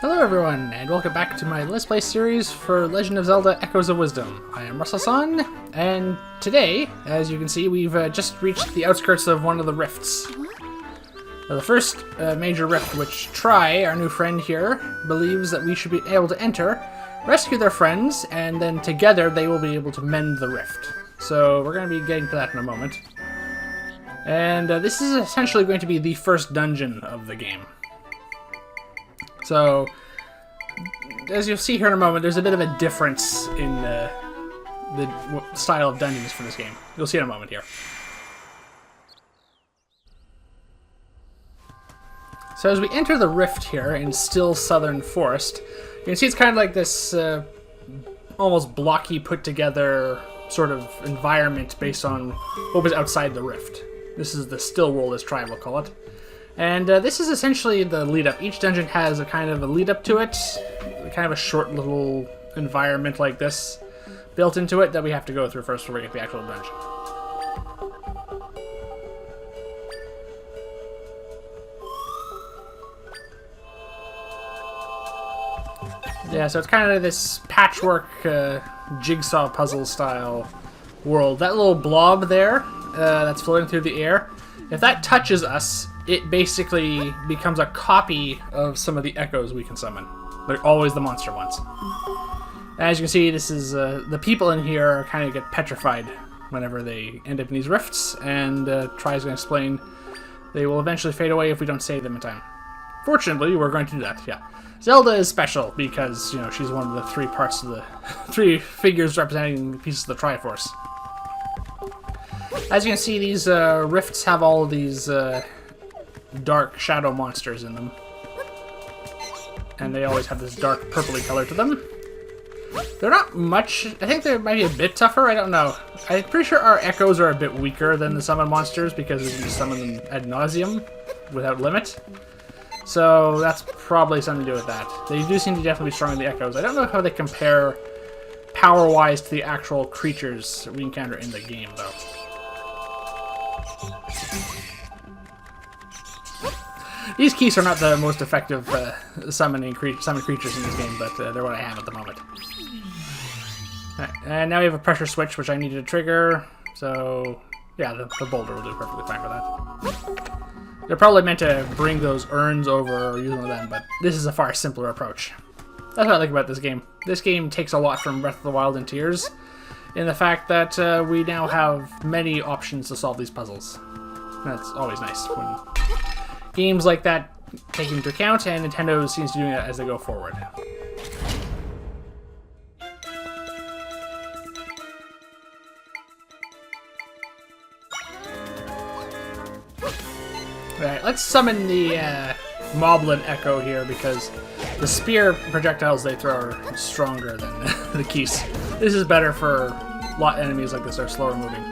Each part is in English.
Hello everyone, and welcome back to my Let's Play series for Legend of Zelda Echoes of Wisdom. I am S.A.N, and today, as you can see, we've just reached the outskirts of one of the rifts. The first major rift which Tri, our new friend here, believes that we should be able to enter, rescue their friends, and then together they will be able to mend the rift. So we're going to be getting to that in a moment. And this is essentially going to be the first dungeon of the game. So, as you'll see here in a moment, there's a bit of a difference in the style of dungeons for this game. You'll see in a moment here. So as we enter the rift here in still southern forest, you can see it's kind of like this almost blocky put together sort of environment based on what was outside the rift. This is the still world, as Tri will call it. And this is essentially the lead-up. Each dungeon has a kind of a lead-up to it, kind of a short little environment like this built into it that we have to go through first before we get to the actual dungeon. Yeah, so it's kind of this patchwork jigsaw puzzle style world. That little blob there that's floating through the air, if that touches us, it basically becomes a copy of some of the echoes we can summon. They're always the monster ones. As you can see, this is the people in here kind of get petrified whenever they end up in these rifts, and Tri's going to explain they will eventually fade away if we don't save them in time. Fortunately, we're going to do that, yeah. Zelda is special because, you know, she's one of the three parts of the three figures representing the pieces of the Triforce. As you can see, these rifts have all of these dark shadow monsters in them. And they always have this dark purpley color to them. They're not much. I think they might be a bit tougher. I don't know. I'm pretty sure our echoes are a bit weaker than the summon monsters because we can just summon them ad nauseum without limit. So that's probably something to do with that. They do seem to definitely be stronger than the echoes. I don't know how they compare power-wise to the actual creatures we encounter in the game, though. These keys are not the most effective summon creatures in this game, but they're what I have at the moment. Alright, and now we have a pressure switch, which I needed to trigger, so yeah, the boulder will do perfectly fine for that. They're probably meant to bring those urns over or use one of them, but this is a far simpler approach. That's what I like about this game. This game takes a lot from Breath of the Wild and Tears, in the fact that we now have many options to solve these puzzles. That's always nice when games like that take into account, and Nintendo seems to be doing that as they go forward. Alright, let's summon the Moblin Echo here, because the spear projectiles they throw are stronger than the keys. This is better for a lot of enemies like this that are slower moving.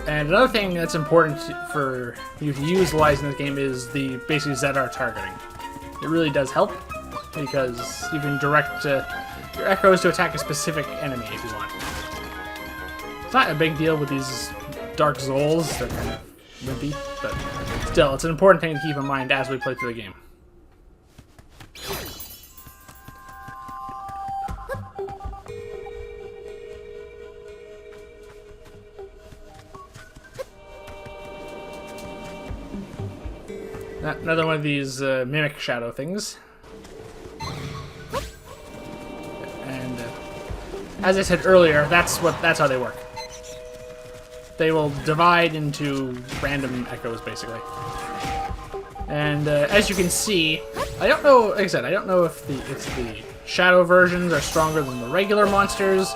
And another thing that's important for you to utilize in this game is the basically ZR targeting. It really does help, because you can direct your echoes to attack a specific enemy if you want. It's not a big deal with these Dark Zols, they're kind of wimpy, but still, it's an important thing to keep in mind as we play through the game. Another one of these mimic shadow things. And as I said earlier, that's how they work. They will divide into random echoes, basically. And as you can see, I don't know. Like I said, I don't know if the shadow versions are stronger than the regular monsters,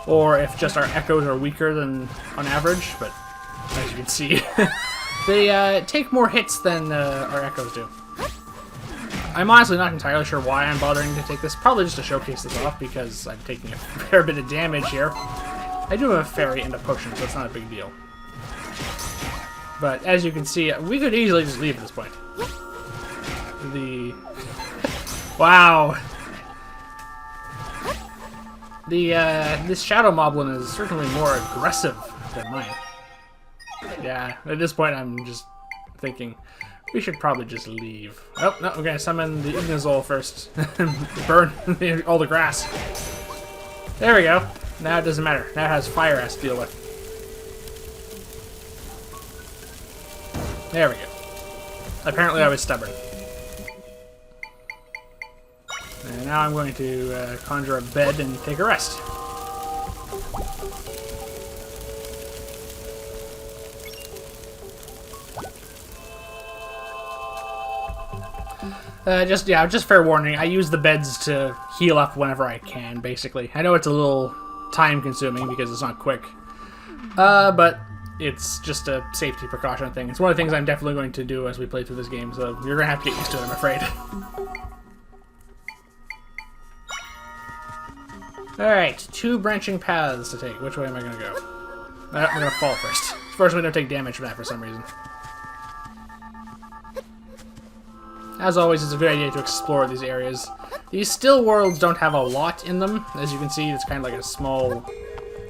or if just our echoes are weaker than on average. But as you can see. They take more hits than our echoes do. I'm honestly not entirely sure why I'm bothering to take this. Probably just to showcase this off, because I'm taking a fair bit of damage here. I do have a fairy and a potion, so it's not a big deal. But as you can see, we could easily just leave at this point. Wow! This Shadow Moblin is certainly more aggressive than mine. Yeah, at this point I'm just thinking, We should probably just leave. Oh, no, we're gonna summon the Ignazol first. Burn all the grass. There we go. Now it doesn't matter. Now it has fire it has to deal with. There we go. Apparently I was stubborn. And now I'm going to conjure a bed and take a rest. Just fair warning, I use the beds to heal up whenever I can, basically. I know it's a little time-consuming because it's not quick. But it's just a safety precaution thing. It's one of the things I'm definitely going to do as we play through this game, so you're going to have to get used to it, I'm afraid. Alright, 2 branching paths to take. Which way am I going to go? I'm going to fall first. Fortunately, I don't take damage from that for some reason. As always, it's a good idea to explore these areas. These still worlds don't have a lot in them. As you can see, it's kind of like a small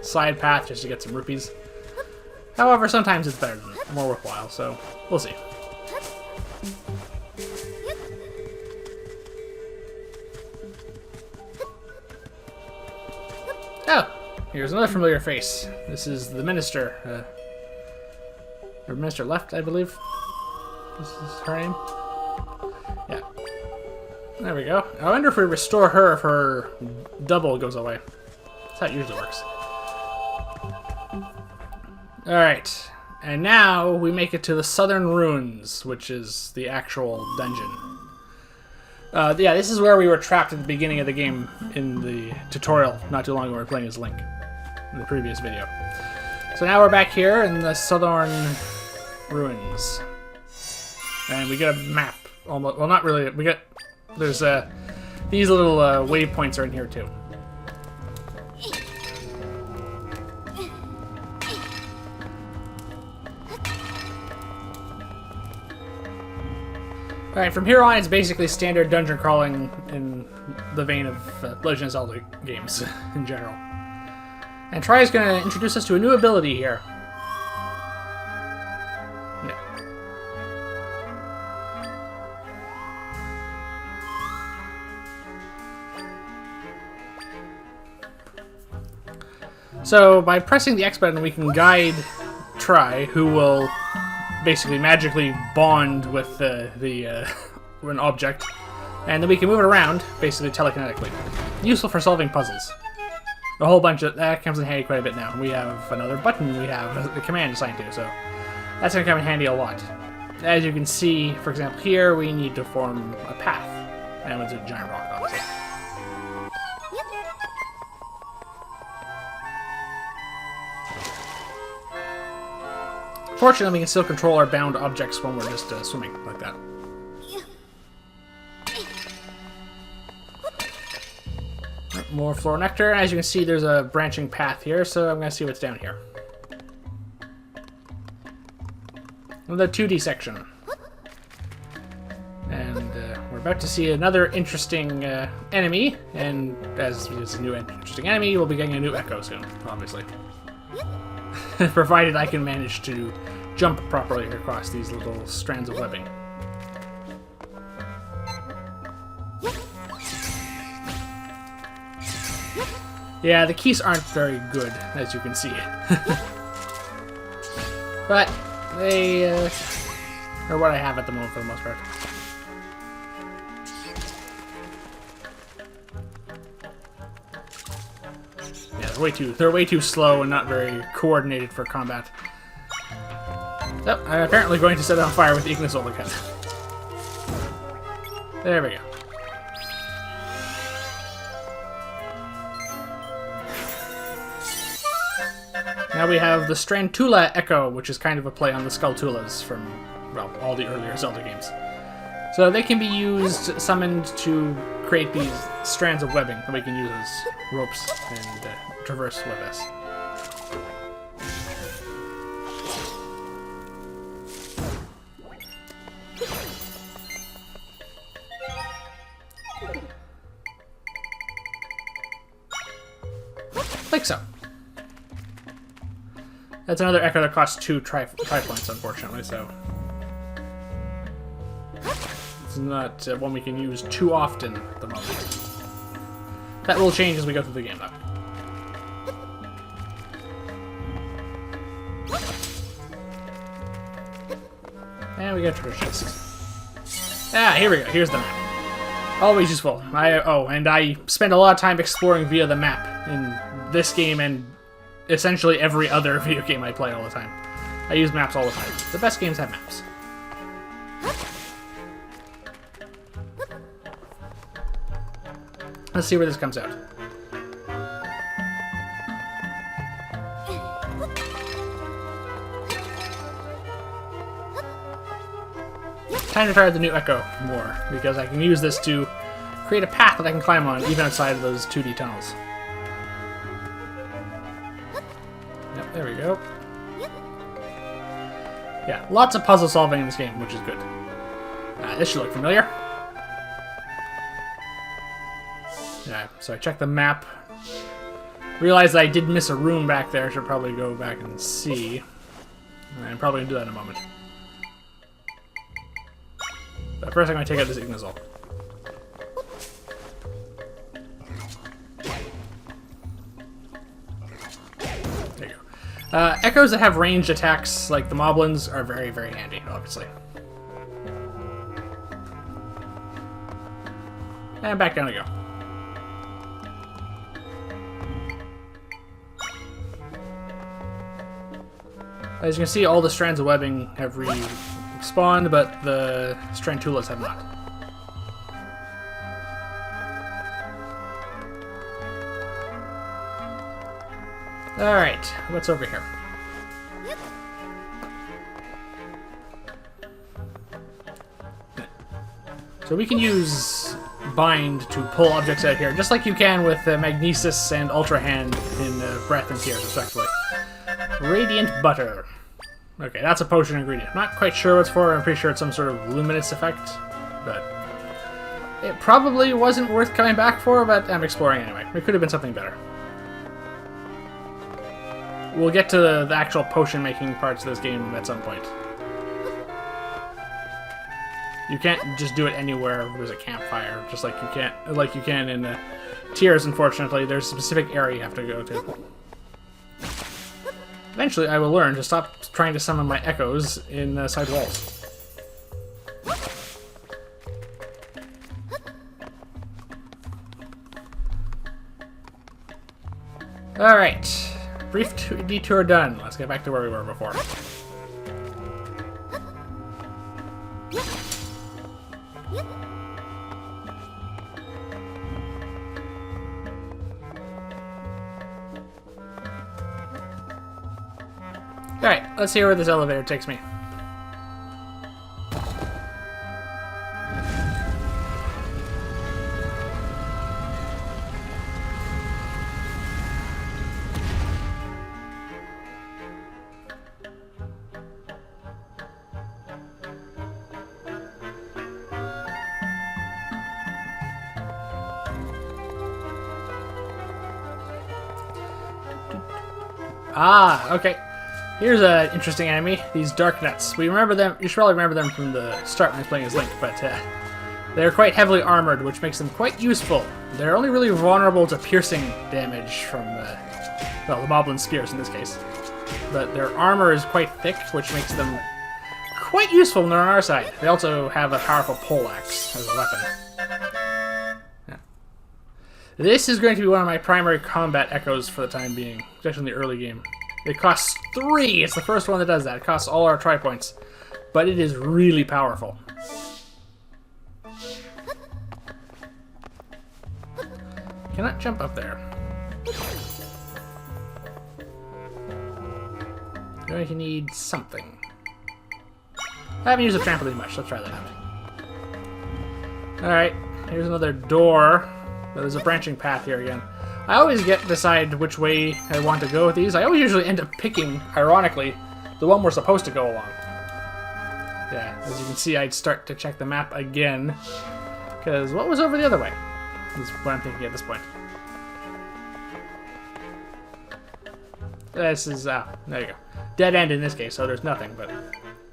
side path just to get some rupees. However, sometimes it's better than more worthwhile, so we'll see. Oh, here's another familiar face. This is the minister. Or Minister Left, I believe. This is her name. Yeah. There we go. I wonder if we restore her if her double goes away. That's how it usually works. Alright. And now we make it to the Southern Ruins, which is the actual dungeon. Yeah, this is where we were trapped at the beginning of the game in the tutorial not too long ago. We were playing as Link in the previous video. So now we're back here in the Southern Ruins. And we get a map. Almost, well, not really. We get... There's these little waypoints are in here too. Alright, from here on it's basically standard dungeon crawling in the vein of Legend of Zelda games in general. And Tri is going to introduce us to a new ability here. No. So, by pressing the X button, we can guide Tri, who will basically magically bond with an object, and then we can move it around, basically telekinetically. Useful for solving puzzles. A whole bunch of... That comes in handy quite a bit now. We have another button we have a command assigned to, so that's going to come in handy a lot. As you can see, for example, here we need to form a path. And it's a giant rock, obviously. Fortunately, we can still control our bound objects when we're just swimming like that. More floor nectar. As you can see, there's a branching path here, so I'm going to see what's down here. The 2D section. And we're about to see another interesting enemy, and as it's a new interesting enemy, we'll be getting a new Echo soon, obviously. Provided I can manage to jump properly across these little strands of webbing. Yeah, the keys aren't very good, as you can see. But they are what I have at the moment for the most part. Yeah, they're way too slow and not very coordinated for combat. So, I'm apparently going to set it on fire with the Ignazol again. There we go. Now we have the Strantula Echo, which is kind of a play on the Skulltulas from, well, all the earlier Zelda games. So they can be used, summoned to create these strands of webbing that we can use as ropes and traverse with us. Like so. That's another Echo that costs 2 tri points, unfortunately, so... It's not one we can use too often at the moment. That will change as we go through the game, though. And we got treasure chests. Ah, here we go. Here's the map. Always useful. And I spend a lot of time exploring via the map in this game and essentially every other video game I play all the time. I use maps all the time. The best games have maps. Let's see where this comes out. Time to try the new Echo more, because I can use this to create a path that I can climb on, even outside of those 2D tunnels. Yep, there we go. Yeah, lots of puzzle solving in this game, which is good. This should look familiar. Yeah, so I checked the map. Realized I did miss a room back there. Should probably go back and see. I'm probably going to do that in a moment. But first I'm going to take out this Ignazol. There you go. Echoes that have ranged attacks, like the Moblins, are very, very handy, obviously. And back down we go. As you can see, all the strands of webbing have respawned, but the Strantulas have not. Alright, what's over here? So we can use Bind to pull objects out here, just like you can with Magnesis and Ultra Hand in Breath and Tears, respectively. Radiant Butter. Okay, that's a potion ingredient. I'm not quite sure what it's for. I'm pretty sure it's some sort of luminous effect, but it probably wasn't worth coming back for, but I'm exploring anyway. It could have been something better. We'll get to the actual potion-making parts of this game at some point. You can't just do it anywhere there's a campfire, just like you can in Tears, unfortunately. There's a specific area you have to go to. Eventually, I will learn to stop trying to summon my echoes in side walls. Alright. Brief detour done. Let's get back to where we were before. Alright, let's see where this elevator takes me. Ah, okay. Here's an interesting enemy, these Dark Nuts. We remember them. You should probably remember them from the start when I was playing as Link, but they're quite heavily armored, which makes them quite useful. They're only really vulnerable to piercing damage from, well, the Moblin Spears in this case. But their armor is quite thick, which makes them quite useful when they're on our side. They also have a powerful poleaxe as a weapon. Yeah. This is going to be one of my primary combat echoes for the time being, especially in the early game. It costs 3! It's the first one that does that. It costs all our tri-points. But it is really powerful. Cannot jump up there. Going to need something. I haven't used a trampoline much. Let's try that out. Alright, here's another door. But there's a branching path here again. I always decide which way I want to go with these. I always usually end up picking, ironically, the one we're supposed to go along. Yeah, as you can see, I'd start to check the map again. Because what was over the other way? Is what I'm thinking at this point. This is, there you go. Dead end in this case, so there's nothing, but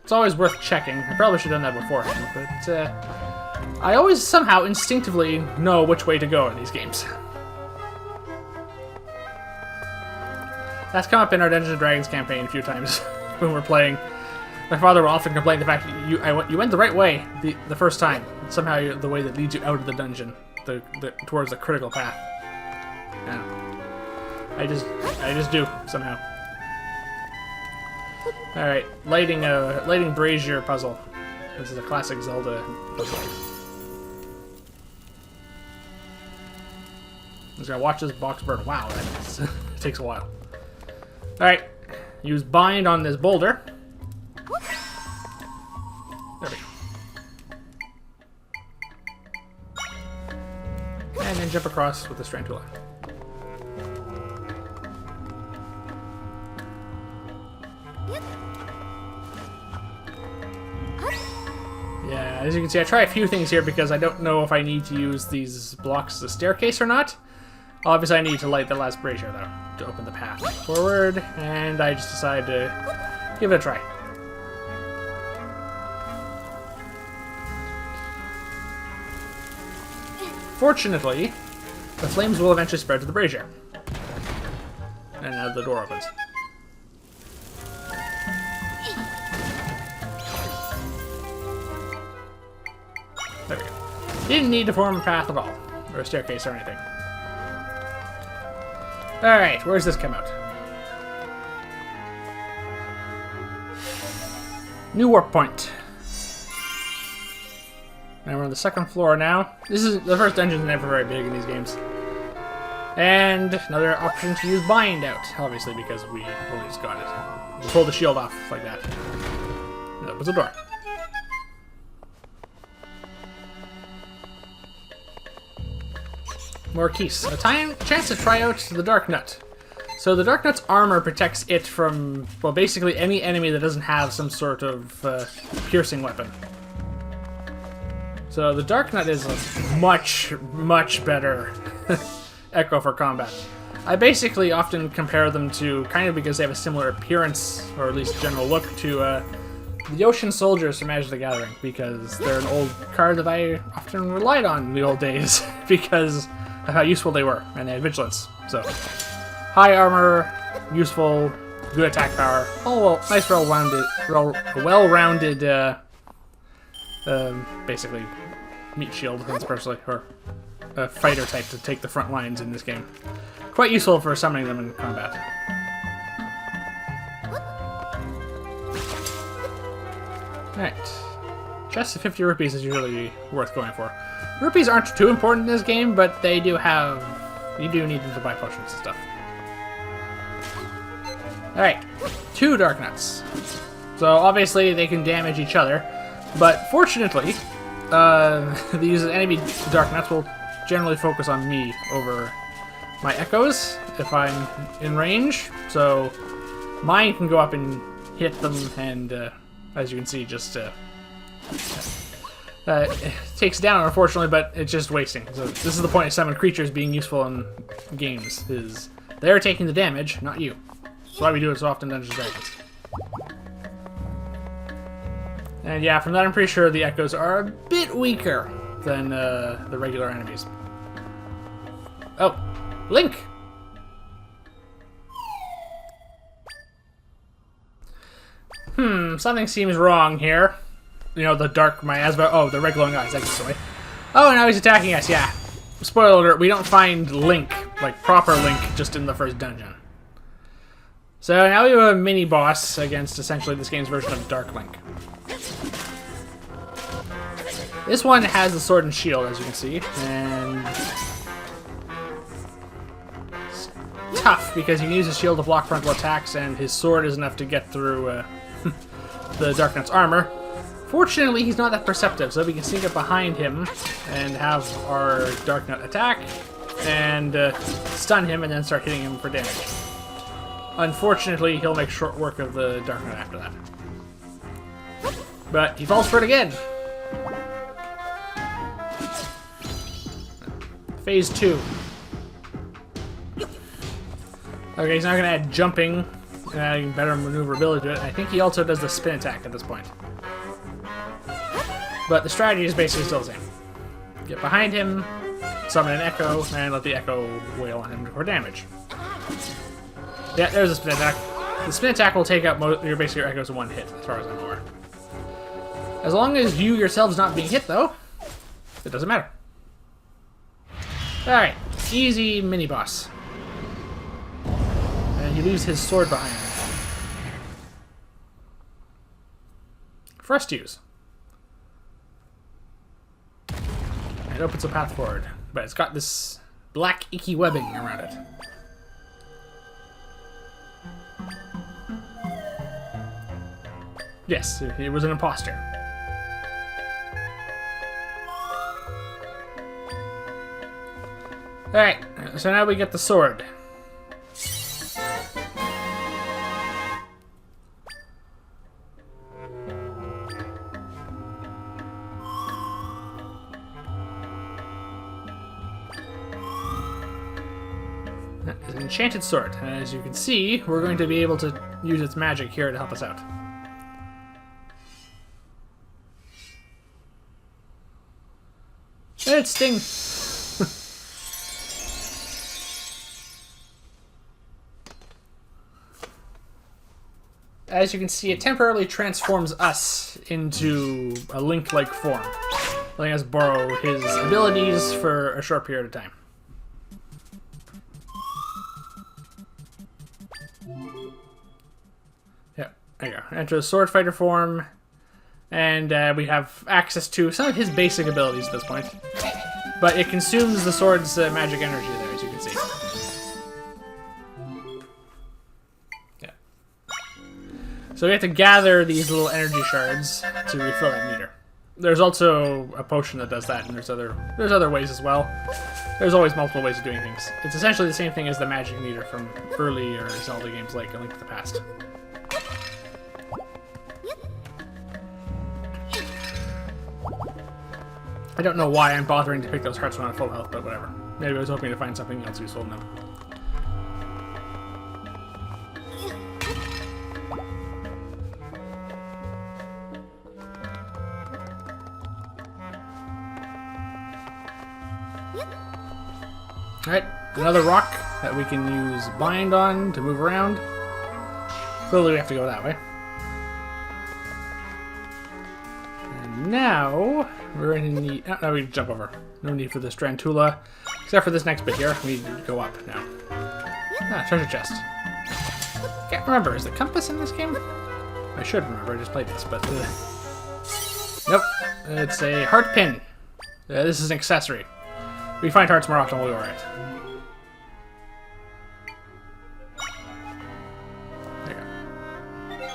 it's always worth checking. I probably should have done that beforehand, but I always somehow instinctively know which way to go in these games. That's come up in our Dungeons & Dragons campaign a few times when we're playing. My father will often complain the fact that you went the right way the first time. Somehow you're the way that leads you out of the dungeon, towards the critical path. Yeah. I just do somehow. All right, lighting brazier puzzle. This is a classic Zelda puzzle. I'm just gonna watch this box burn. Wow, it takes a while. All right, use bind on this boulder. There we go. And then jump across with the Strantula. Yeah, as you can see, I try a few things here because I don't know if I need to use these blocks as a staircase or not. Obviously, I need to light the last brazier, though, to open the path forward, and I just decided to give it a try. Fortunately, the flames will eventually spread to the brazier. And now the door opens. There we go. Didn't need to form a path at all, or a staircase or anything. Alright, where's this come out? New warp point. And we're on the second floor now. This is the first dungeon's never very big in these games. And another option to use bind out, obviously, because we only just got it. Pull the shield off like that. And opens the door. More keys. A chance to try out the Dark Nut. So the Dark Nut's armor protects it from, well, basically any enemy that doesn't have some sort of piercing weapon. So the Dark Nut is a much, much better Echo for combat. I basically often compare them to, kind of because they have a similar appearance, or at least general look, to the Ocean Soldiers from Magic the Gathering, because they're an old card that I often relied on in the old days, because of how useful they were, and they had vigilance. So, high armor, useful, good attack power, all nice, well-rounded, basically, meat shield, personally, or a fighter type to take the front lines in this game. Quite useful for summoning them in combat. Alright. Chest of 50 rupees is usually worth going for. Rupees aren't too important in this game, but they do have... you do need them to buy potions and stuff. Alright. 2 Dark Nuts. So obviously they can damage each other, but fortunately, these enemy Dark Nuts will generally focus on me over my echoes if I'm in range, so mine can go up and hit them, and as you can see, just it takes down, unfortunately, but it's just wasting. So this is the point of summon creatures being useful in games, is they're taking the damage, not you. That's why we do it so often in Dungeons & Dragons. And yeah, from that I'm pretty sure the echoes are a bit weaker than the regular enemies. Oh, Link! Something seems wrong here. You know, the dark miasma. Oh, the red glowing eyes. That's the way. Oh, now he's attacking us, yeah. Spoiler alert, we don't find Link, like proper Link, just in the first dungeon. So now we have a mini-boss against essentially this game's version of Dark Link. This one has the sword and shield, as you can see, and it's tough because you can use his shield to block frontal attacks, and his sword is enough to get through the Dark Nut's armor. Fortunately, he's not that perceptive, so we can sneak up behind him and have our Dark Nut attack and stun him and then start hitting him for damage. Unfortunately, he'll make short work of the Dark Nut after that. But he falls for it again. Phase 2. Okay, he's now going to add jumping, adding better maneuverability to it. I think he also does the spin attack at this point. But the strategy is basically still the same. get behind him, summon an echo, and let the echo wail on him for damage. Yeah, there's a spin attack. The spin attack will take out your basic echoes in one hit, as far as I'm aware. As long as you yourselves not being hit, though, it doesn't matter. Alright, easy mini-boss. And he leaves his sword behind him. For us to use. It opens a path forward, but it's got this black, icky webbing around it. Yes, it was an imposter. Alright, so now we get the sword. It's an enchanted sword, and as you can see, we're going to be able to use its magic here to help us out. It stings. As you can see, it temporarily transforms us into a Link-like form, letting us borrow his abilities for a short period of time. Yeah, there you go. Enter the sword fighter form, and we have access to some of his basic abilities at this point. But it consumes the sword's magic energy there, as you can see. Yeah. So we have to gather these little energy shards to refill that meter. There's also a potion that does that, and there's other ways as well. There's always multiple ways of doing things. It's essentially the same thing as the magic meter from earlier Zelda games like A Link to the Past. I don't know why I'm bothering to pick those hearts when I'm full health, but whatever. Maybe I was hoping to find something else useful in them. Alright, another rock that we can use bind on to move around. Clearly we have to go that way. And now we're going to need... Oh, no, we jump over. No need for this Drantula. Except for this next bit here. We need to go up now. Ah, treasure chest. Can't remember. Is the compass in this game? I should remember. I just played this, but... Nope. It's a heart pin. This is an accessory. We find hearts more often while we are it. There you go. There you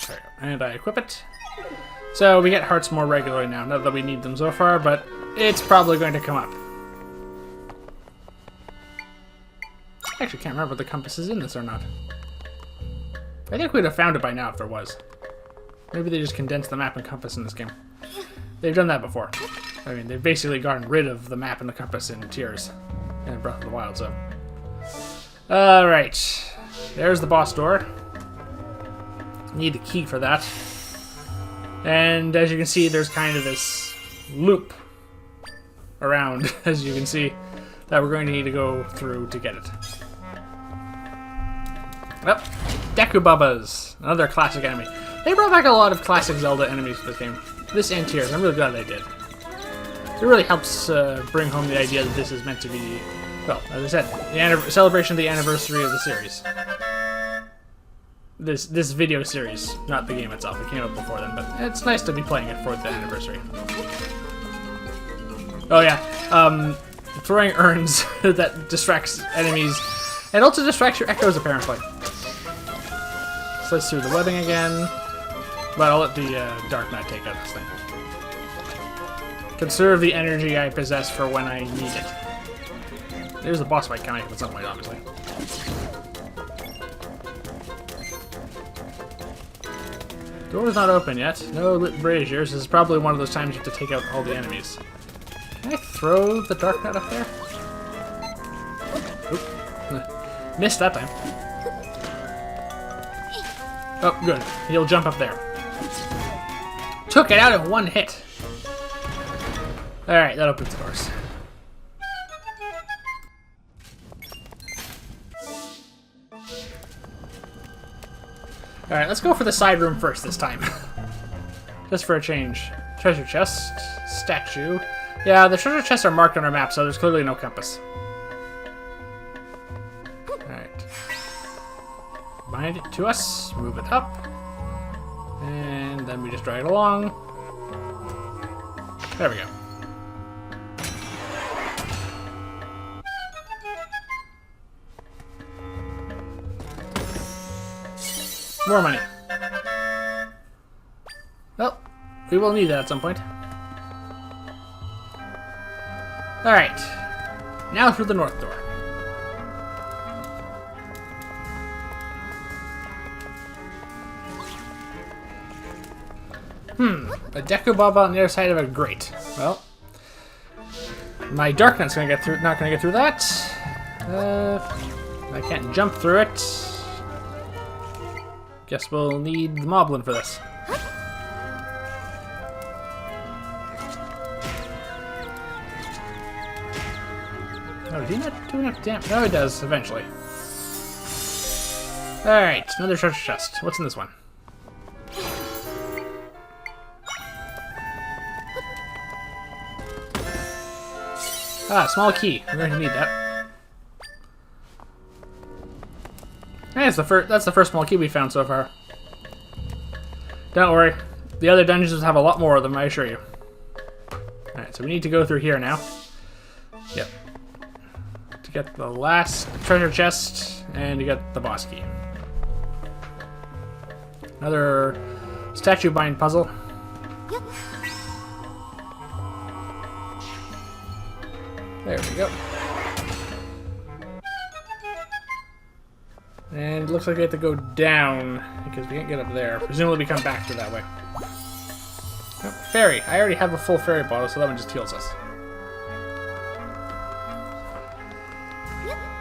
go. And I equip it. So we get hearts more regularly now, not that we need them so far, but it's probably going to come up. I actually can't remember if the compass is in this or not. I think we'd have found it by now if there was. Maybe they just condensed the map and compass in this game. They've done that before. I mean, they've basically gotten rid of the map and the compass in Tears in Breath of the Wild, so. Alright. There's the boss door. Need the key for that. And as you can see, there's kind of this loop around, as you can see, that we're going to need to go through to get it. Well, Deku Bubbas, another classic enemy. They brought back a lot of classic Zelda enemies for this game. This and Tears, I'm really glad they did. It really helps bring home the idea that this is meant to be, well, as I said, the celebration of the anniversary of the series. This video series, not the game itself. It came out before then, but it's nice to be playing it for the anniversary. Oh yeah, throwing urns that distracts enemies, and also distracts your echoes apparently. Slice through the webbing again. But I'll let the Dark Knight take out this thing. Conserve the energy I possess for when I need it. There's a boss fight coming up at some point, obviously. Door's not open yet. No lit braziers. This is probably one of those times you have to take out all the enemies. Can I throw the Dark Knight up there? Oop. Missed that time. Oh, good. He'll jump up there. Took it out in one hit. Alright, that opens the doors. Alright, let's go for the side room first this time. Just for a change. Treasure chest. Statue. Yeah, the treasure chests are marked on our map, so there's clearly no compass. Alright. Bind it to us. Move it up. And then we just drag it along. There we go. More money. Well, we will need that at some point. Alright. Now through the north door. A Deku Baba on the other side of a grate. Well, my Darknet's gonna get through. Not gonna get through that. I can't jump through it. Guess we'll need the Moblin for this. Oh, did he not do enough damage? No, he does eventually. Alright, another treasure chest. What's in this one? Ah, small key. We're going to need that. Hey, that's the first small key we found so far. Don't worry. The other dungeons have a lot more of them, I assure you. Alright, so we need to go through here now. Yep. To get the last treasure chest and to get the boss key. Another statue bind puzzle. There we go. And it looks like we have to go down because we can't get up there. Presumably we come back through that way. Oh, fairy. I already have a full fairy bottle, so that one just heals us.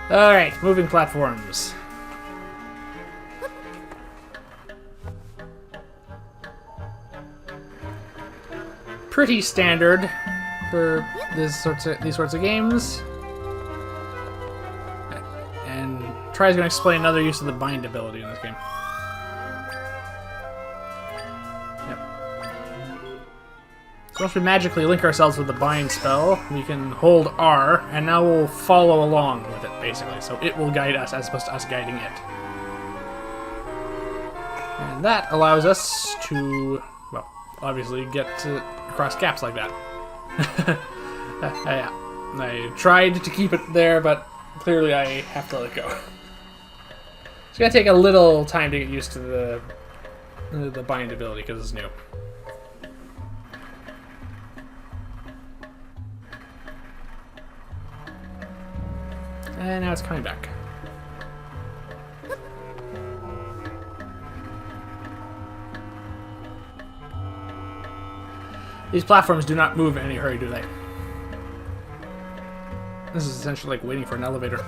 Alright, moving platforms. Pretty standard for these sorts of games. And Try's going to explain another use of the bind ability in this game. Yep. So once we magically link ourselves with the bind spell, we can hold R, and now we'll follow along with it, basically. So it will guide us as opposed to us guiding it. And that allows us to, well, obviously get across gaps like that. I tried to keep it there, but clearly I have to let it go. It's gonna take a little time to get used to the bind ability because it's new. And now it's coming back. These platforms do not move in any hurry, do they? This is essentially like waiting for an elevator.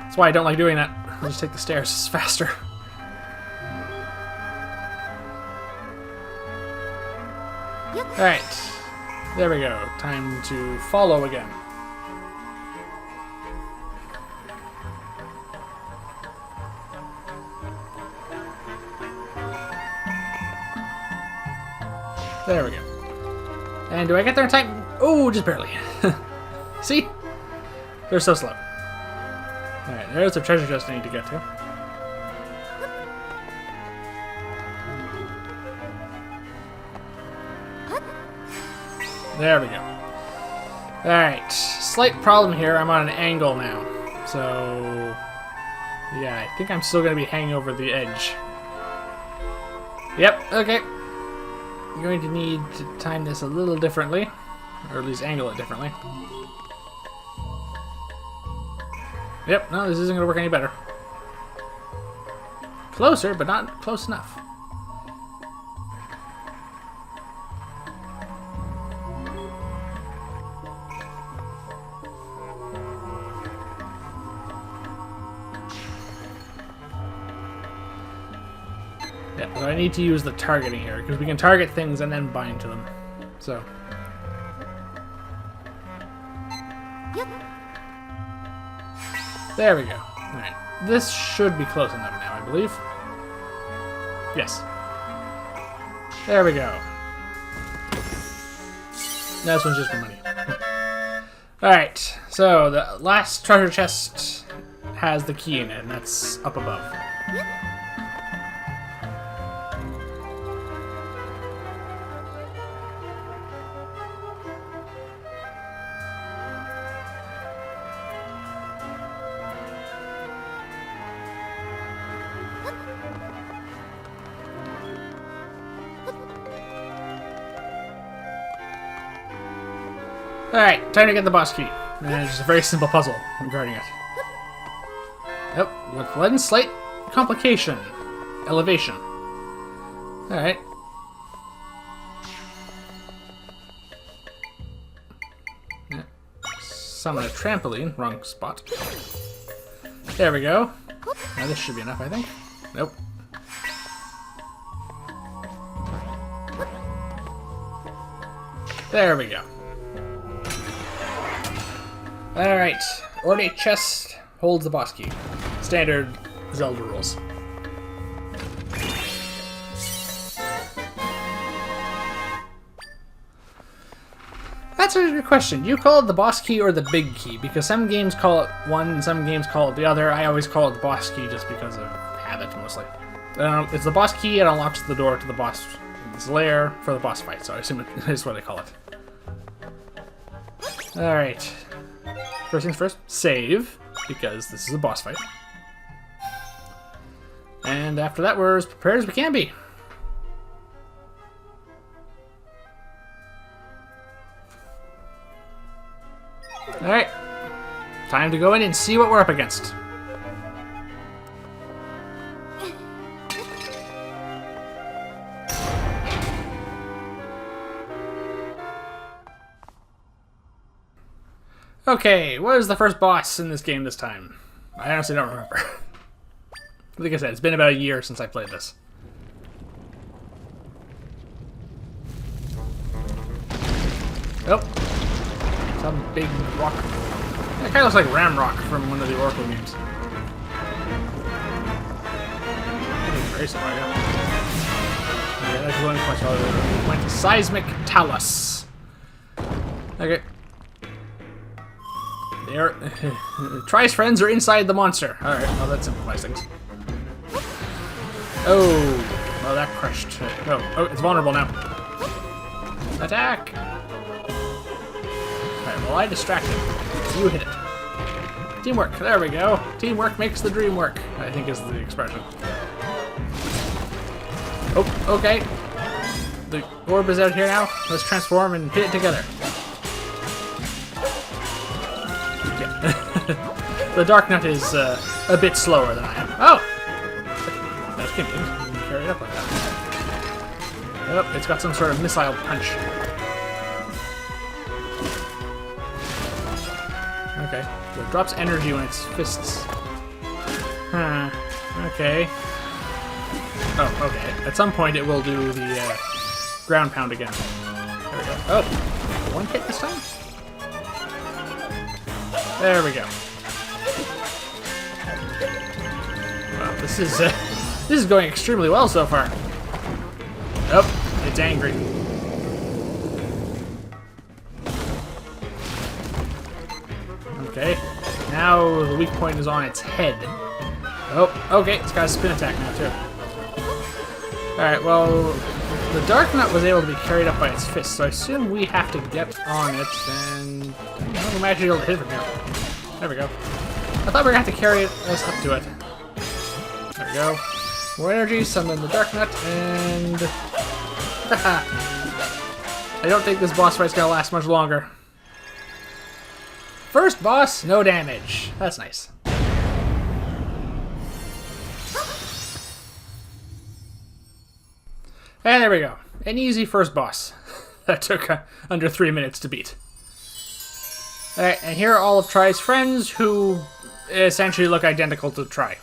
That's why I don't like doing that. I'll just take the stairs. It's faster. Alright. There we go. Time to follow again. There we go. And do I get there in time? Oh, just barely. See? They're so slow. Alright, there's a treasure chest I need to get to. There we go. Alright, slight problem here. I'm on an angle now. So, yeah, I think I'm still going to be hanging over the edge. Yep, okay. I'm going to need to time this a little differently, or at least angle it differently. Yep, no, this isn't going to work any better. Closer, but not close enough. Yeah, so I need to use the targeting here, because we can target things and then bind to them. So. There we go. Alright. This should be close enough now, I believe. Yes. There we go. This one's just for money. Alright, so the last treasure chest has the key in it, and that's up above. Alright, time to get the boss key. And it's just a very simple puzzle regarding it. Yep, with one slight complication. Elevation. Alright. Yeah. Summon a trampoline. Wrong spot. There we go. Now this should be enough, I think. Nope. There we go. Alright, ornate chest holds the boss key. Standard Zelda rules. That's a good question. Do you call it the boss key or the big key? Because some games call it one and some games call it the other. I always call it the boss key just because of habit, mostly. It's the boss key, it unlocks the door to the boss lair for the boss fight, so I assume it is what they call it. Alright. First things first, save, because this is a boss fight. And after that, we're as prepared as we can be. Alright. Time to go in and see what we're up against. Okay, what is the first boss in this game this time? I honestly don't remember. Like I said, it's been about a year since I played this. Oh. Some big rock. It kind of looks like Ramrock from one of the Oracle games. Very smart, yeah. Yeah, that's one much farther. Went to Seismic Talus. Okay. Try's friends are inside the monster. Alright, well that simplifies things. Oh, well that crushed it. Oh, it's vulnerable now. Attack! Alright, well I distracted. You hit it. Teamwork, there we go. Teamwork makes the dream work, I think is the expression. Oh, okay. The orb is out here now. Let's transform and hit it together. The Dark Nut is a bit slower than I am. Oh! That's convenient. You can carry it up like that. Oh, it's got some sort of missile punch. Okay. So it drops energy when it's fists. Huh. Okay. Oh, okay. At some point it will do the ground pound again. There we go. Oh! One hit this time? There we go. Wow, this is going extremely well so far. Oh, it's angry. Okay, now the weak point is on its head. Oh, okay, it's got a spin attack now too. Alright, well, the Dark Nut was able to be carried up by its fist, so I assume we have to get on it, and we might actually be able to hit it from here. There we go. I thought we were going to have to carry us up to it. There we go. More energy, summon the Dark Nut, and... I don't think this boss fight's going to last much longer. First boss, no damage. That's nice. And there we go. An easy first boss. That took under 3 minutes to beat. Alright, and here are all of Try's friends who essentially look identical to Try.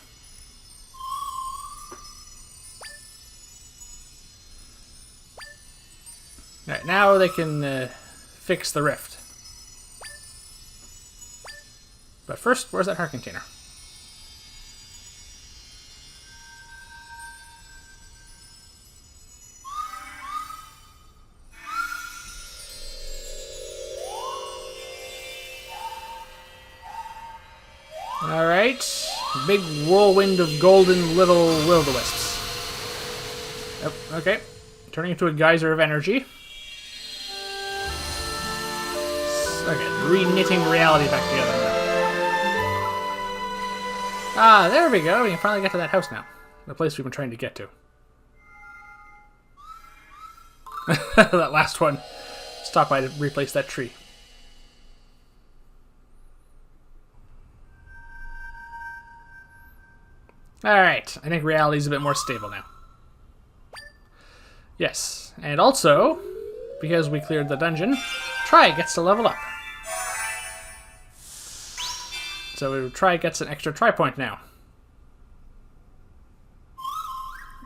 Alright, now they can fix the rift. But first, where's that heart container? Alright. Big whirlwind of golden little will-o-wisps. Yep, okay. Turning into a geyser of energy. Okay, re-knitting reality back together now. Ah, there we go. We can finally get to that house now. The place we've been trying to get to. That last one. Stop by to replace that tree. Alright, I think reality's a bit more stable now. Yes, and also, because we cleared the dungeon, Tri gets to level up. So Tri gets an extra Tri point now.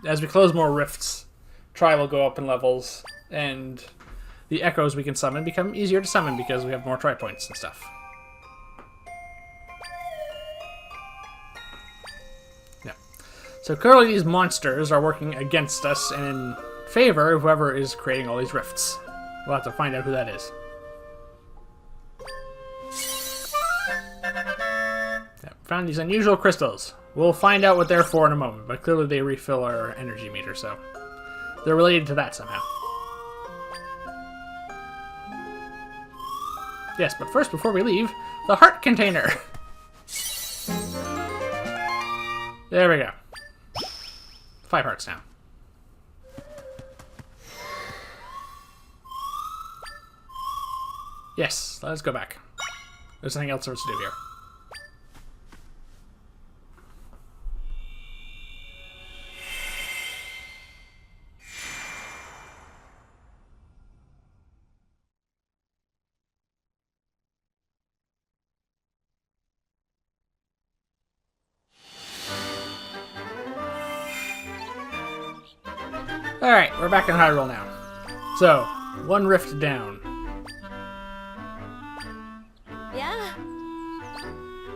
As we close more rifts, Tri will go up in levels, and the echoes we can summon become easier to summon because we have more Tri points and stuff. Yeah. So clearly these monsters are working against us and in favor of whoever is creating all these rifts. We'll have to find out who that is. Yeah, found these unusual crystals. We'll find out what they're for in a moment, but clearly they refill our energy meter, so they're related to that somehow. Yes, but first, before we leave, the heart container! There we go. 5 hearts now. Yes, let's go back. There's something else for us to do here. Alright, we're back in Hyrule now. So, 1 rift down. Yeah.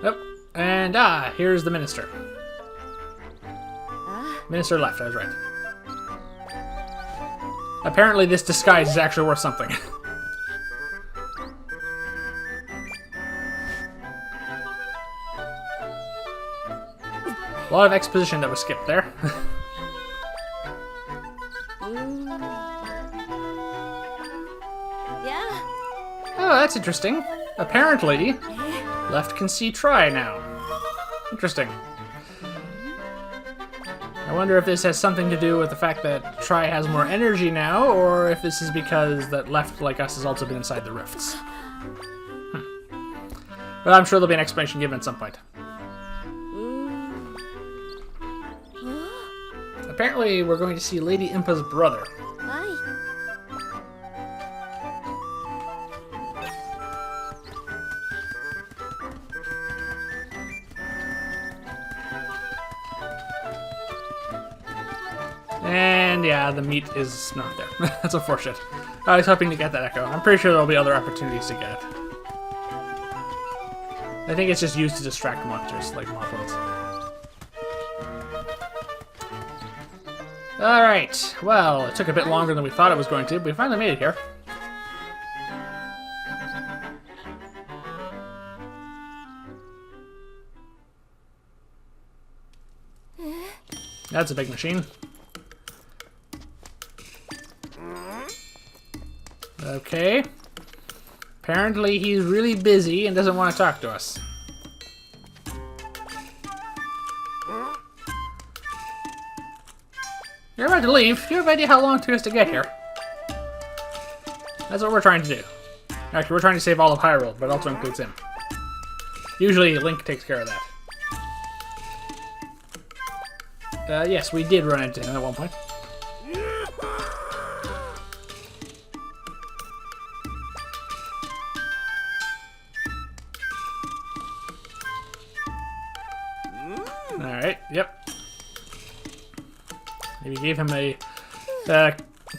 Yep. And here's the minister. Minister left, I was right. Apparently this disguise is actually worth something. A lot of exposition that was skipped there. Yeah. Oh, that's interesting. Apparently, left can see Tri now. Interesting. I wonder if this has something to do with the fact that Tri has more energy now, or if this is because that left, like us, has also been inside the rifts. But I'm sure there'll be an explanation given at some point. Apparently, we're going to see Lady Impa's brother. Hi. And yeah, the meat is not there. That's unfortunate. I was hoping to get that echo. I'm pretty sure there'll be other opportunities to get it. I think it's just used to distract monsters, like moblins. Alright, well, it took a bit longer than we thought it was going to, but we finally made it here. That's a big machine. Okay. Apparently he's really busy and doesn't want to talk to us. You're about to leave. Do you have any idea how long it took us to get here? That's what we're trying to do. Actually, we're trying to save all of Hyrule, but it also includes him. Usually Link takes care of that. Yes, we did run into him at one point. Alright, yep. Maybe gave him a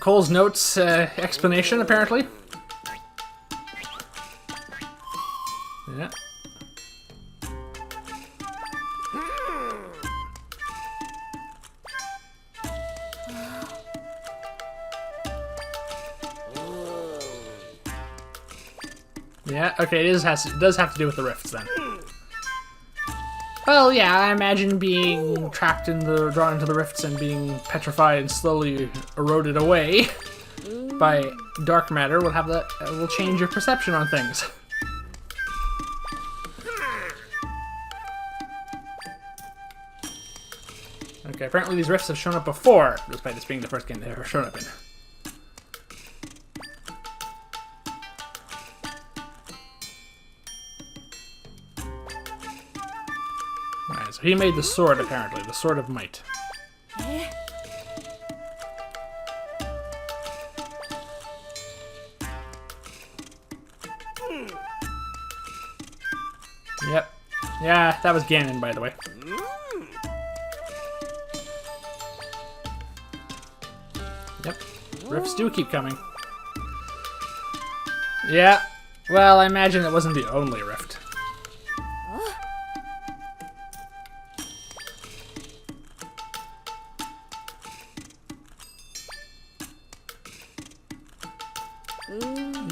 Cole's notes explanation, apparently. Yeah. Yeah, okay, it does have to do with the rifts then. Well, yeah, I imagine being trapped drawn into the rifts and being petrified and slowly eroded away by dark matter will change your perception on things. Okay, apparently these rifts have shown up before, despite this being the first game they've ever shown up in. Alright, so he made the sword, apparently. The Sword of Might. Yep. Yeah, that was Ganon, by the way. Yep. Rifts do keep coming. Yeah. Well, I imagine it wasn't the only rift.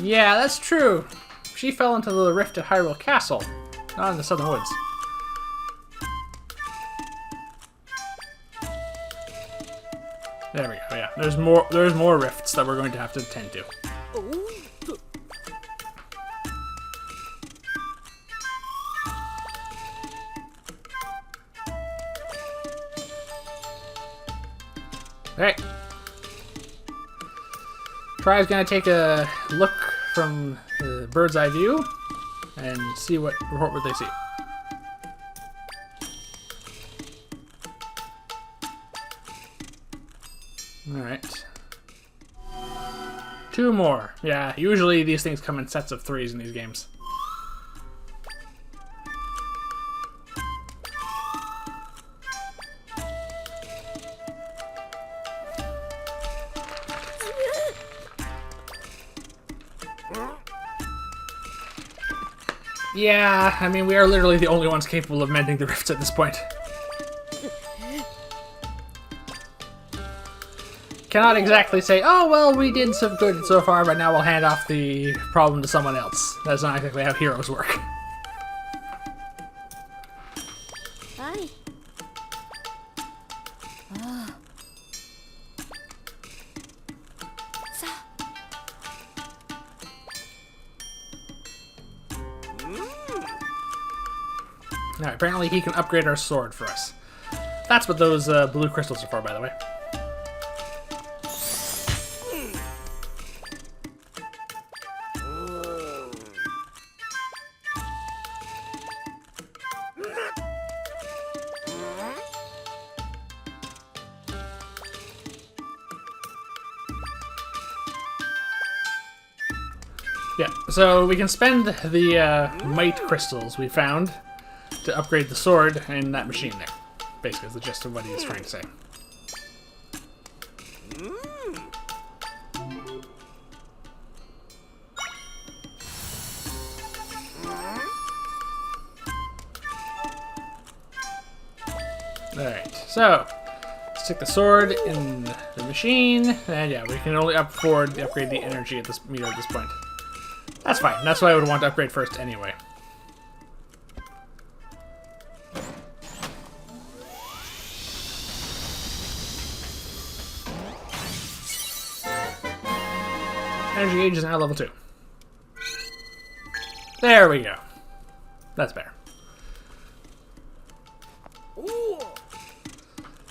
Yeah, that's true. She fell into the rift at Hyrule Castle, not in the Southern Woods. There we go, yeah. There's more rifts that we're going to have to attend to. Alright. Try's gonna take a look from the bird's eye view and see what they see. Alright. 2 more. Yeah, usually these things come in sets of 3s in these games. Yeah, I mean, we are literally the only ones capable of mending the rifts at this point. Cannot exactly say, oh, well, we did some good so far, but now we'll hand off the problem to someone else. That's not exactly how heroes work. Hi. Alright, apparently he can upgrade our sword for us. That's what those blue crystals are for, by the way. Yeah, so we can spend the might crystals we found to upgrade the sword in that machine there. Basically, is the gist of what he's trying to say. Alright, so let's stick the sword in the machine, and yeah, we can only upgrade the energy at this meter at this point. That's fine. That's what I would want to upgrade first anyway. Energy gauge is now level 2. There we go. That's better.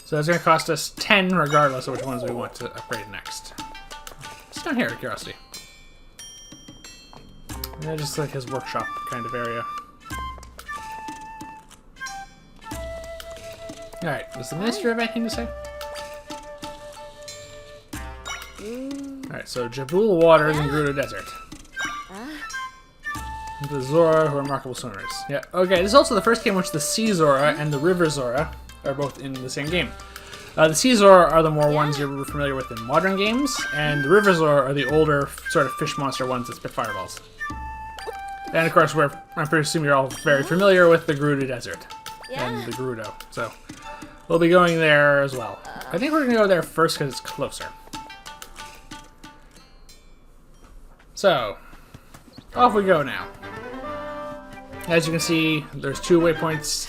So it's going to cost us 10 regardless of which ones we want to upgrade next. What's down here, curiosity? Yeah, just like his workshop kind of area. Alright, does the Minister have anything to say? Alright, so Jabul Waters and Gerudo Desert. The Zora, who are remarkable swimmers. Yeah, okay, this is also the first game in which the Sea Zora and the River Zora are both in the same game. The Caesar are the more ones you're familiar with in modern games, and the Riverzor are the older sort of fish monster ones that spit fireballs. And of course, I'm pretty assuming you're all very familiar with the Gerudo Desert and the Gerudo, so we'll be going there as well. I think we're gonna go there first because it's closer. So, off we go now. As you can see, there's two points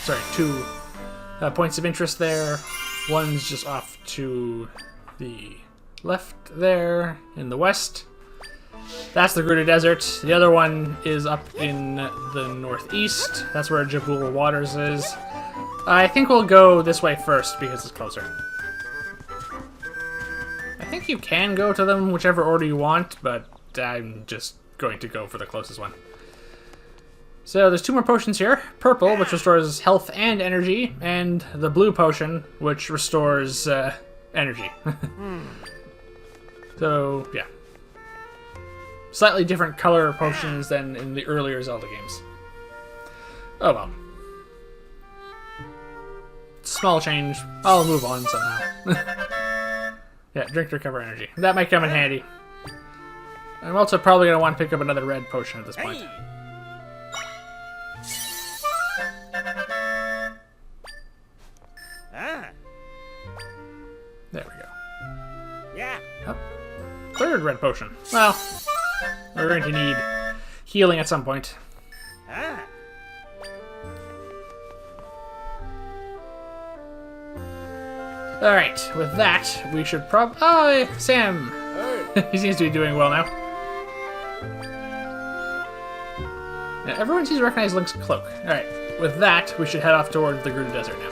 of interest there. One's just off to the left there in the west. That's the Gerudo Desert. The other one is up in the northeast. That's where Jabul Waters is. I think we'll go this way first because it's closer. I think you can go to them whichever order you want, but I'm just going to go for the closest one. So there's two more potions here. Purple, which restores health and energy, and the blue potion, which restores energy. So, yeah. Slightly different color potions than in the earlier Zelda games. Oh well. Small change. I'll move on somehow. Yeah, drink to recover energy. That might come in handy. I'm also probably going to want to pick up another red potion at this point. There we go. Yeah. Oh, third red potion. Well, we're going to need healing at some point. Alright, with that, we should Oh, Sam! Hey. He seems to be doing well now. Yeah, everyone seems to recognize Link's cloak. Alright, with that, we should head off towards the Gerudo Desert now.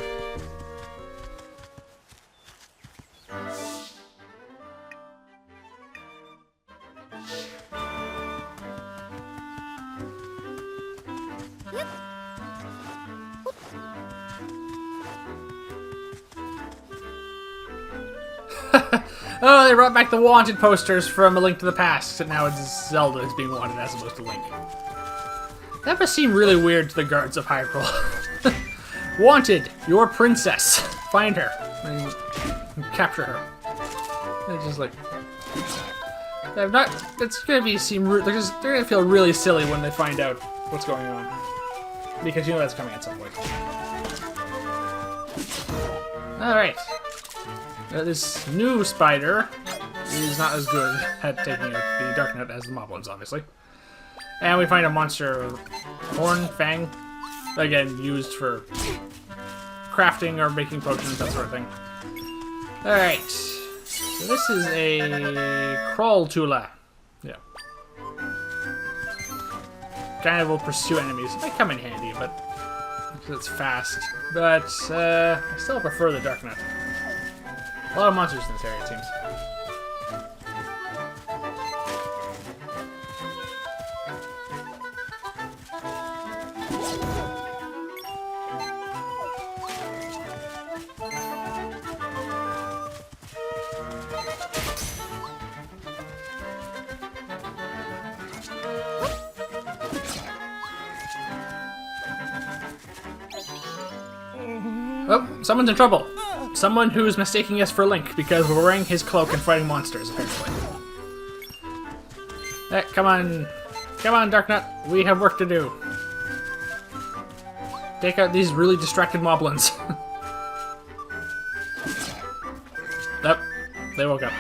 Oh, they brought back the wanted posters from A Link to the Past, except now it's Zelda is being wanted as opposed to Link. That must seem really weird to the guards of Hyrule. Wanted, your princess. Find her and capture her. It's just like it's gonna they're gonna feel really silly when they find out what's going on, because you know that's coming at some point. All right. This new spider is not as good at taking out the Dark Nut as the mob ones, obviously. And we find a monster horn, fang, again used for crafting or making potions, that sort of thing. Alright, so this is a Crawl Tula. Yeah. Kind of will pursue enemies. Might come in handy, but it's fast. But I still prefer the Dark Nut. A lot of monsters in this area, it seems. Oh, someone's in trouble. Someone who is mistaking us for Link because we're wearing his cloak and fighting monsters, apparently. Hey, come on. Come on, Dark Nut. We have work to do. Take out these really distracted moblins. Nope. They woke up.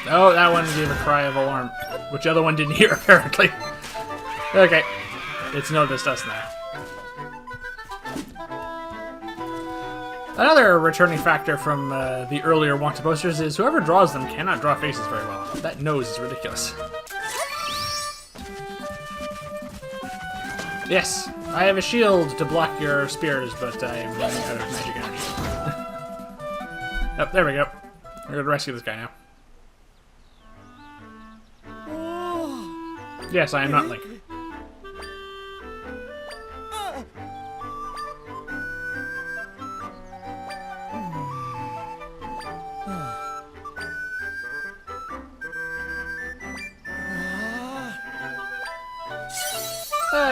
Oh, that one gave a cry of alarm, which the other one didn't hear, apparently. Okay. It's noticed us now. Another returning factor from the earlier wanted posters is whoever draws them cannot draw faces very well. That nose is ridiculous. Yes, I have a shield to block your spears, but I am running out of magic energy. Oh, there we go. We're going to rescue this guy now. Yes, I am not Link.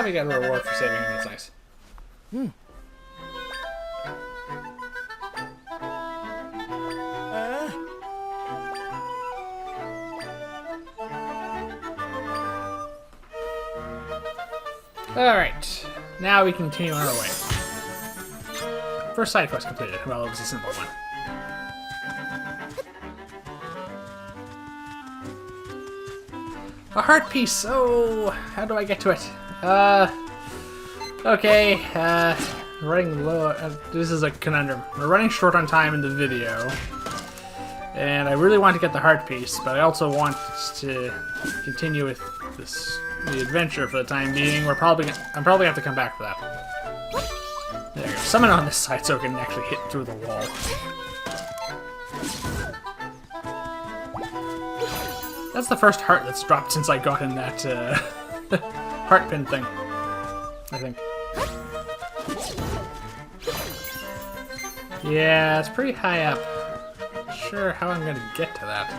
We got a reward for saving him, that's nice. Alright, now we continue on our way. First side quest completed. Well, it was a simple one. A heart piece! Oh, how do I get to it? Okay, running low. This is a conundrum. We're running short on time in the video. And I really want to get the heart piece, but I also want to continue with the adventure for the time being. I'm probably gonna have to come back for that. There you go. Summon on this side so it can actually hit through the wall. That's the first heart that's dropped since I got in that heart pin thing, I think. Yeah, it's pretty high up. Not sure how I'm gonna get to that.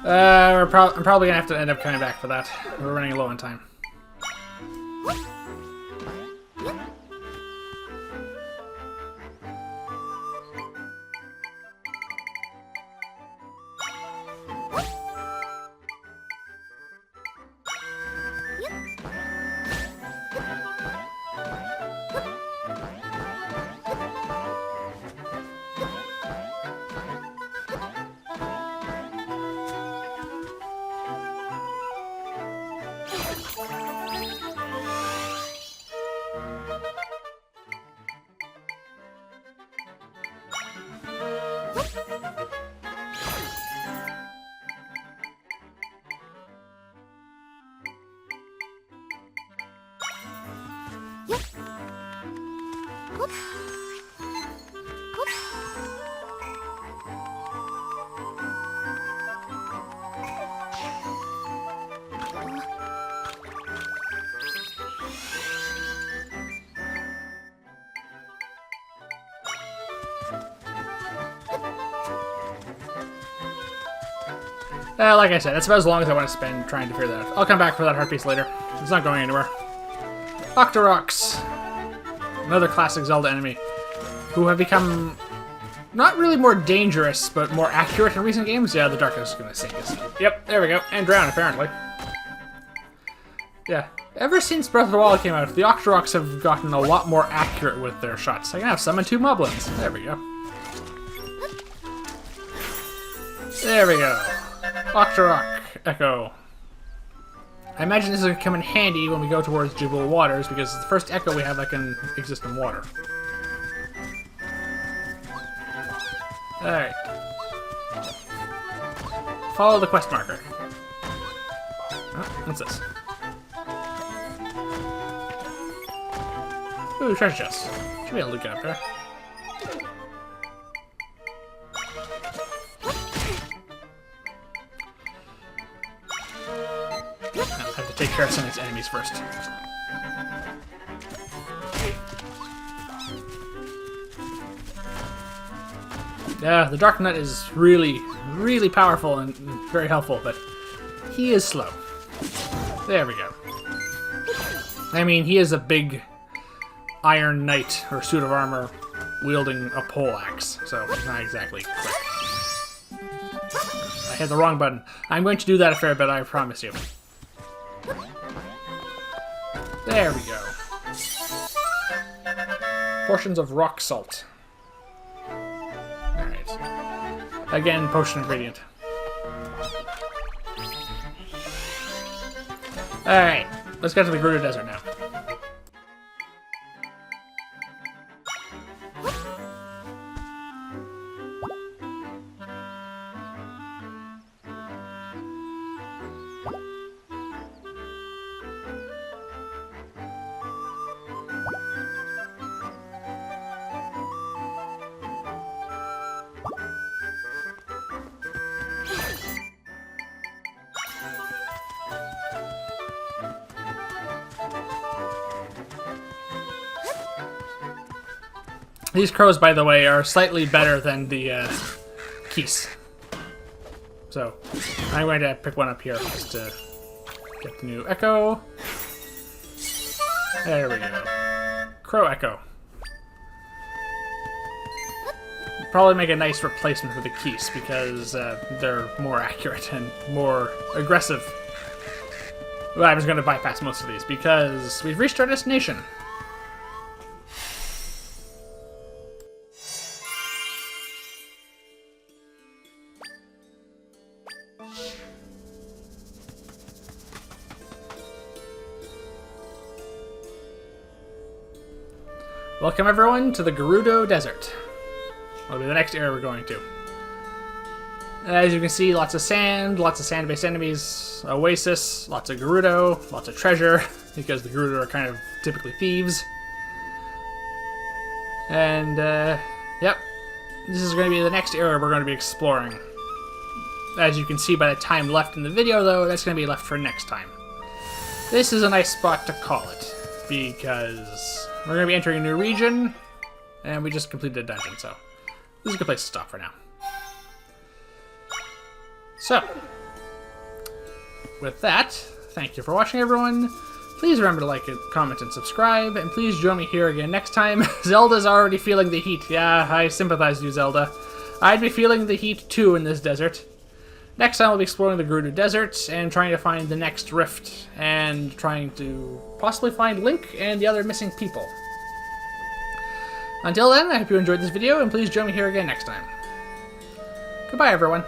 I'm probably gonna have to end up coming back for that. We're running low on time. Like I said, that's about as long as I want to spend trying to figure that out. I'll come back for that heart piece later. It's not going anywhere. Octoroks! Another classic Zelda enemy, who have become not really more dangerous, but more accurate in recent games. Yeah, the darkness is going to sink us. Yep, there we go. And drown, apparently. Yeah. Ever since Breath of the Wild came out, the Octoroks have gotten a lot more accurate with their shots. I can have summon 2 moblins. There we go. There we go. Octorok Echo. I imagine this is going to come in handy when we go towards Jubilee Waters, because it's the first Echo we have that can exist in water. Alright. Follow the quest marker. Oh, what's this? Ooh, treasure chest. Should be able to get up there. I have to take care of some of these enemies first. Yeah, the Dark Nut is really, really powerful and very helpful, but he is slow. There we go. I mean, he is a big Iron Knight, or suit of armor, wielding a poleaxe, so not exactly quick. I hit the wrong button. I'm going to do that a fair bit, I promise you. There we go. Portions of rock salt. Alright. Again, potion ingredient. Alright, let's get to the Gerudo Desert now. These crows, by the way, are slightly better than the keys. So, I'm going to pick one up here just to get the new Echo. There we go. Crow Echo. Probably make a nice replacement for the keys because they're more accurate and more aggressive. Well, I'm just going to bypass most of these because we've reached our destination. Welcome everyone to the Gerudo Desert. That'll be the next area we're going to. As you can see, lots of sand, lots of sand-based enemies, oasis, lots of Gerudo, lots of treasure, because the Gerudo are kind of typically thieves. And, yep, this is going to be the next area we're going to be exploring. As you can see by the time left in the video, though, that's going to be left for next time. This is a nice spot to call it, because we're going to be entering a new region, and we just completed a dungeon, so this is a good place to stop for now. So, with that, thank you for watching, everyone. Please remember to like, comment, and subscribe, and please join me here again next time. Zelda's already feeling the heat. Yeah, I sympathize with you, Zelda. I'd be feeling the heat, too, in this desert. Next time, we'll be exploring the Gerudo Desert and trying to find the next rift, and trying to possibly find Link and the other missing people. Until then, I hope you enjoyed this video, and please join me here again next time. Goodbye, everyone.